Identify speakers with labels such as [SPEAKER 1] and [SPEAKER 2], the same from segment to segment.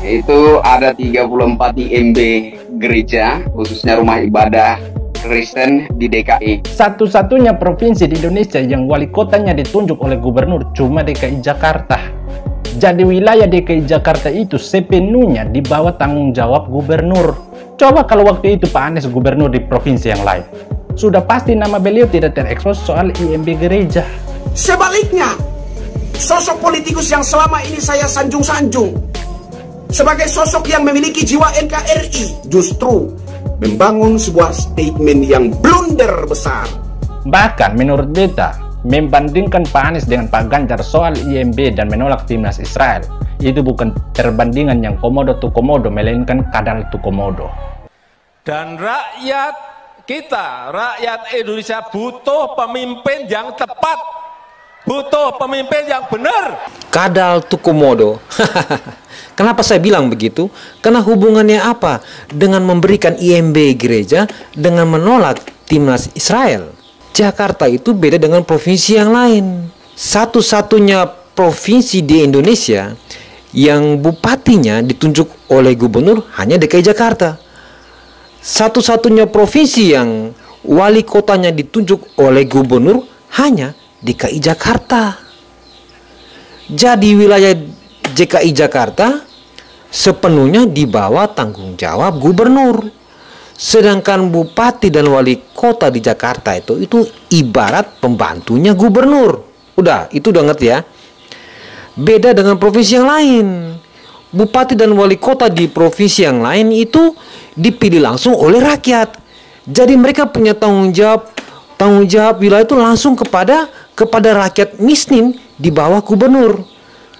[SPEAKER 1] Itu ada 34 IMB gereja, khususnya rumah ibadah Kristen di DKI.
[SPEAKER 2] Satu-satunya provinsi di Indonesia yang wali kotanya ditunjuk oleh gubernur cuma DKI Jakarta. Jadi wilayah DKI Jakarta itu sepenuhnya di bawah tanggung jawab gubernur. Coba kalau waktu itu Pak Anies gubernur di provinsi yang lain, sudah pasti nama beliau tidak terekspos soal IMB gereja.
[SPEAKER 3] Sebaliknya, sosok politikus yang selama ini saya sanjung-sanjung sebagai sosok yang memiliki jiwa NKRI justru membangun sebuah statement yang blunder besar.
[SPEAKER 2] Bahkan menurut beta, membandingkan Pak Anies dengan Pak Ganjar soal IMB dan menolak timnas Israel, itu bukan perbandingan yang komodo tu komodo, melainkan kadal tu komodo.
[SPEAKER 4] Dan rakyat kita, rakyat Indonesia butuh pemimpin yang tepat, butuh pemimpin yang benar.
[SPEAKER 5] Kadal tu komodo. Kenapa saya bilang begitu? Karena hubungannya apa dengan memberikan IMB gereja dengan menolak timnas Israel? Jakarta itu beda dengan provinsi yang lain. Satu-satunya provinsi di Indonesia yang bupatinya ditunjuk oleh gubernur hanya DKI Jakarta. Satu-satunya provinsi yang wali kotanya ditunjuk oleh gubernur hanya DKI Jakarta. Jadi wilayah DKI Jakarta sepenuhnya di bawah tanggung jawab gubernur. Sedangkan bupati dan wali kota di Jakarta itu ibarat pembantunya gubernur. Itu udah ngerti ya. Beda dengan provinsi yang lain. Bupati dan wali kota di provinsi yang lain itu dipilih langsung oleh rakyat. Jadi mereka punya tanggung jawab wilayah itu langsung kepada rakyat miskin di bawah gubernur.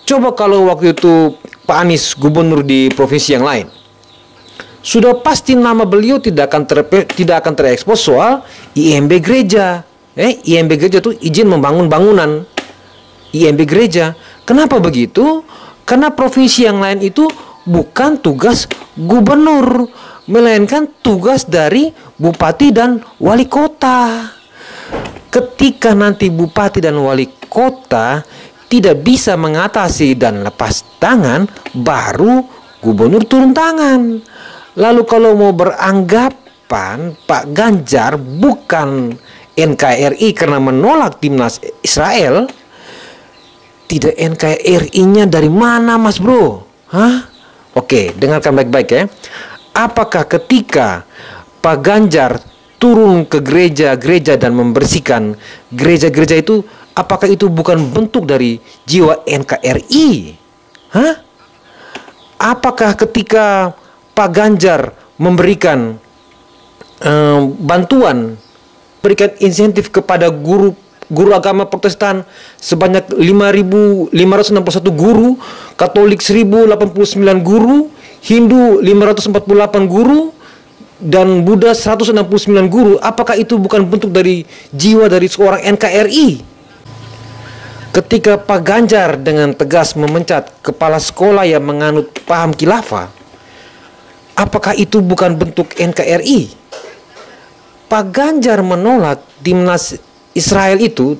[SPEAKER 5] Coba kalau waktu itu Pak Anies gubernur di provinsi yang lain, sudah pasti nama beliau tidak akan terekspos soal IMB gereja. IMB gereja itu izin membangun bangunan. IMB gereja. Kenapa begitu? Karena provinsi yang lain itu bukan tugas gubernur, melainkan tugas dari bupati dan wali kota. Ketika nanti bupati dan wali kota tidak bisa mengatasi dan lepas tangan, baru gubernur turun tangan. Lalu kalau mau beranggapan Pak Ganjar bukan NKRI karena menolak timnas Israel, tidak NKRI-nya dari mana Mas Bro? Oke, dengarkan baik-baik ya. Apakah ketika Pak Ganjar turun ke gereja-gereja dan membersihkan gereja-gereja itu, apakah itu bukan bentuk dari jiwa NKRI? Apakah ketika Pak Ganjar memberikan bantuan, berikan insentif kepada guru agama Protestan sebanyak 5.561 guru, Katolik 1.089 guru, Hindu 548 guru, dan Buddha 169 guru, apakah itu bukan bentuk dari jiwa dari seorang NKRI? Ketika Pak Ganjar dengan tegas memecat kepala sekolah yang menganut paham khilafah, apakah itu bukan bentuk NKRI? Pak Ganjar menolak timnas Israel itu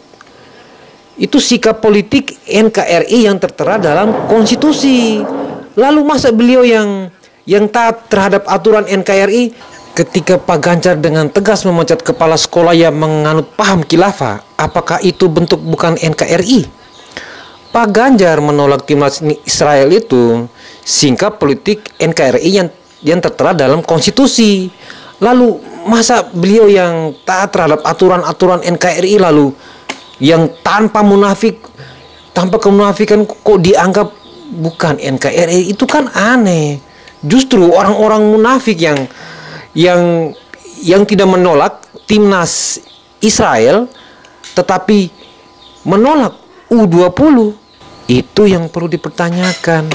[SPEAKER 5] sikap politik NKRI yang tertera dalam konstitusi. Lalu masa beliau yang taat terhadap aturan NKRI? Ketika Pak Ganjar dengan tegas memecat kepala sekolah yang menganut paham khilafah, apakah itu bentuk bukan NKRI? Pak Ganjar menolak timnas Israel itu sikap politik NKRI yang tertera dalam konstitusi. Lalu masa beliau yang taat terhadap aturan-aturan NKRI lalu yang tanpa kemunafikan kok dianggap bukan NKRI? Itu kan aneh. Justru orang-orang munafik yang tidak menolak timnas Israel tetapi menolak U20, itu yang perlu dipertanyakan.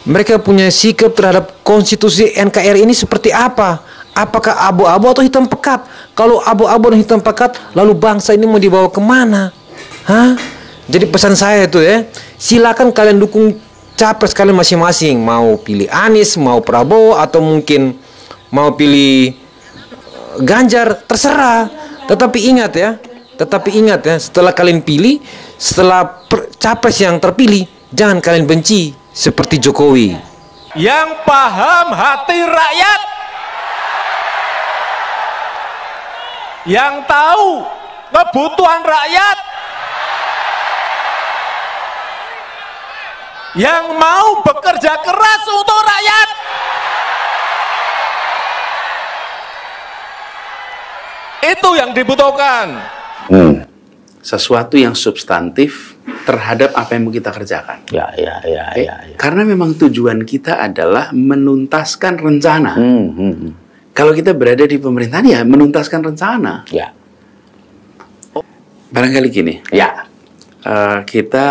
[SPEAKER 5] Mereka punya sikap terhadap konstitusi NKRI ini seperti apa? Apakah abu-abu atau hitam pekat? Kalau abu-abu dan hitam pekat, lalu bangsa ini mau dibawa kemana? Jadi pesan saya itu ya, silakan kalian dukung capres kalian masing-masing. Mau pilih Anies, mau Prabowo, atau mungkin mau pilih Ganjar, terserah. Tetapi ingat ya, setelah kalian pilih, setelah capres yang terpilih, jangan kalian benci seperti Jokowi.
[SPEAKER 4] Yang paham hati rakyat, yang tahu kebutuhan rakyat, yang mau bekerja keras untuk rakyat. Itu yang dibutuhkan.
[SPEAKER 6] Sesuatu yang substantif terhadap apa yang mau kita kerjakan.
[SPEAKER 7] Ya.
[SPEAKER 6] Karena memang tujuan kita adalah menuntaskan rencana. Kalau kita berada di pemerintahan, ya menuntaskan rencana.
[SPEAKER 7] Ya.
[SPEAKER 6] Barangkali gini.
[SPEAKER 7] Ya.
[SPEAKER 6] Kita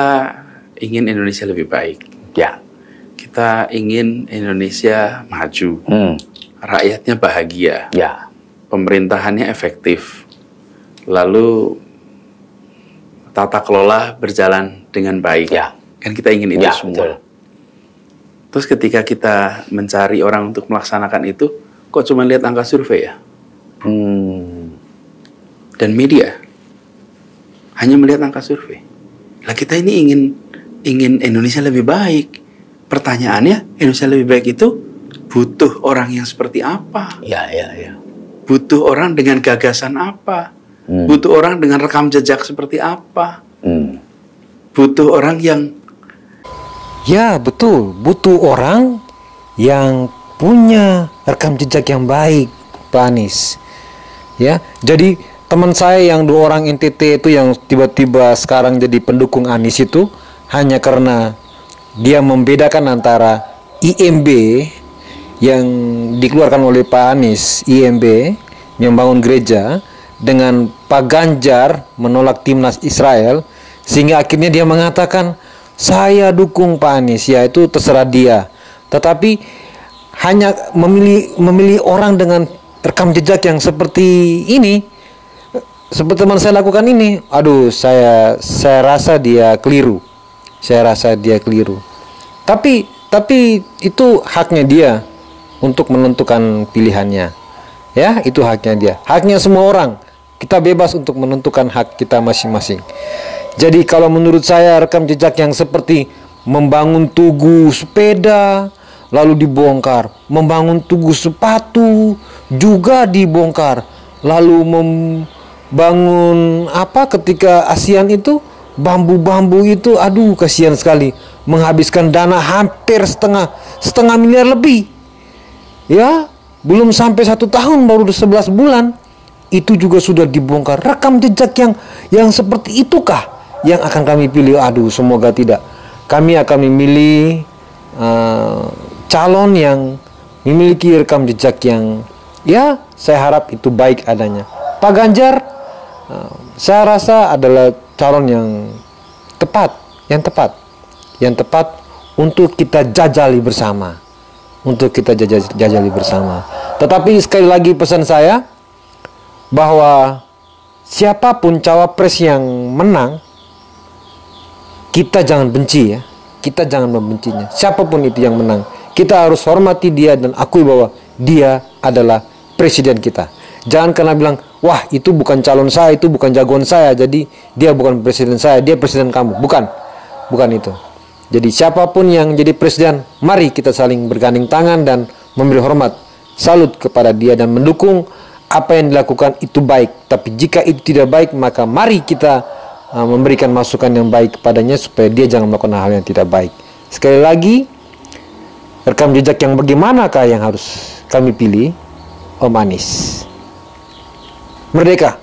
[SPEAKER 6] ingin Indonesia lebih baik.
[SPEAKER 7] Ya.
[SPEAKER 6] Kita ingin Indonesia maju. Rakyatnya bahagia.
[SPEAKER 7] Ya.
[SPEAKER 6] Pemerintahannya efektif. Lalu tata kelola berjalan dengan baik.
[SPEAKER 7] Ya.
[SPEAKER 6] Kan kita ingin itu
[SPEAKER 7] Ya,
[SPEAKER 6] semua.
[SPEAKER 7] betul.
[SPEAKER 6] Terus ketika kita mencari orang untuk melaksanakan itu, kok cuma lihat angka survei ya? Dan media hanya melihat angka survei. Lah kita ini ingin Indonesia lebih baik. Pertanyaannya, Indonesia lebih baik itu butuh orang yang seperti apa?
[SPEAKER 7] Ya.
[SPEAKER 6] Butuh orang dengan gagasan apa? Butuh orang dengan rekam jejak seperti apa? Butuh orang yang...
[SPEAKER 5] Ya, betul. Butuh orang yang punya rekam jejak yang baik, Pak Anies. Ya, jadi teman saya yang 2 orang NTT itu yang tiba-tiba sekarang jadi pendukung Anies itu hanya karena dia membedakan antara IMB yang dikeluarkan oleh Pak Anies, IMB yang bangun gereja, dengan Pak Ganjar menolak timnas Israel, sehingga akhirnya dia mengatakan saya dukung Pak Anies. Ya, itu terserah dia, tetapi hanya memilih orang dengan rekam jejak yang seperti ini, seperti teman saya lakukan ini. Aduh, saya rasa dia keliru. Tapi itu haknya dia untuk menentukan pilihannya. Ya, itu haknya dia. Haknya semua orang. Kita bebas untuk menentukan hak kita masing-masing. Jadi kalau menurut saya rekam jejak yang seperti membangun tugu sepeda lalu dibongkar, membangun tugu sepatu juga dibongkar, lalu membangun ketika ASEAN itu bambu-bambu itu, aduh kasihan sekali, menghabiskan dana hampir setengah miliar lebih. Ya, belum sampai 1 tahun, baru 11 bulan itu juga sudah dibongkar. Rekam jejak yang seperti itukah yang akan kami pilih? Aduh, semoga tidak. Kami akan memilih calon yang memiliki rekam jejak yang, ya, saya harap itu baik adanya. Pak Ganjar, saya rasa adalah calon yang tepat untuk kita jajali bersama. Tetapi sekali lagi pesan saya, bahwa siapapun cawapres yang menang, kita jangan benci, ya. Kita jangan membencinya. Siapapun itu yang menang, kita harus hormati dia dan akui bahwa dia adalah presiden kita. Jangan karena bilang, wah itu bukan calon saya, itu bukan jagoan saya, jadi dia bukan presiden saya, dia presiden kamu. Bukan itu. Jadi siapapun yang jadi presiden, mari kita saling bergandeng tangan dan memberi hormat, salut kepada dia dan mendukung apa yang dilakukan itu baik. Tapi jika itu tidak baik, maka mari kita memberikan masukan yang baik kepadanya supaya dia jangan melakukan hal yang tidak baik. Sekali lagi, rekam jejak yang bagaimanakah yang harus kami pilih? Om Anies. Merdeka!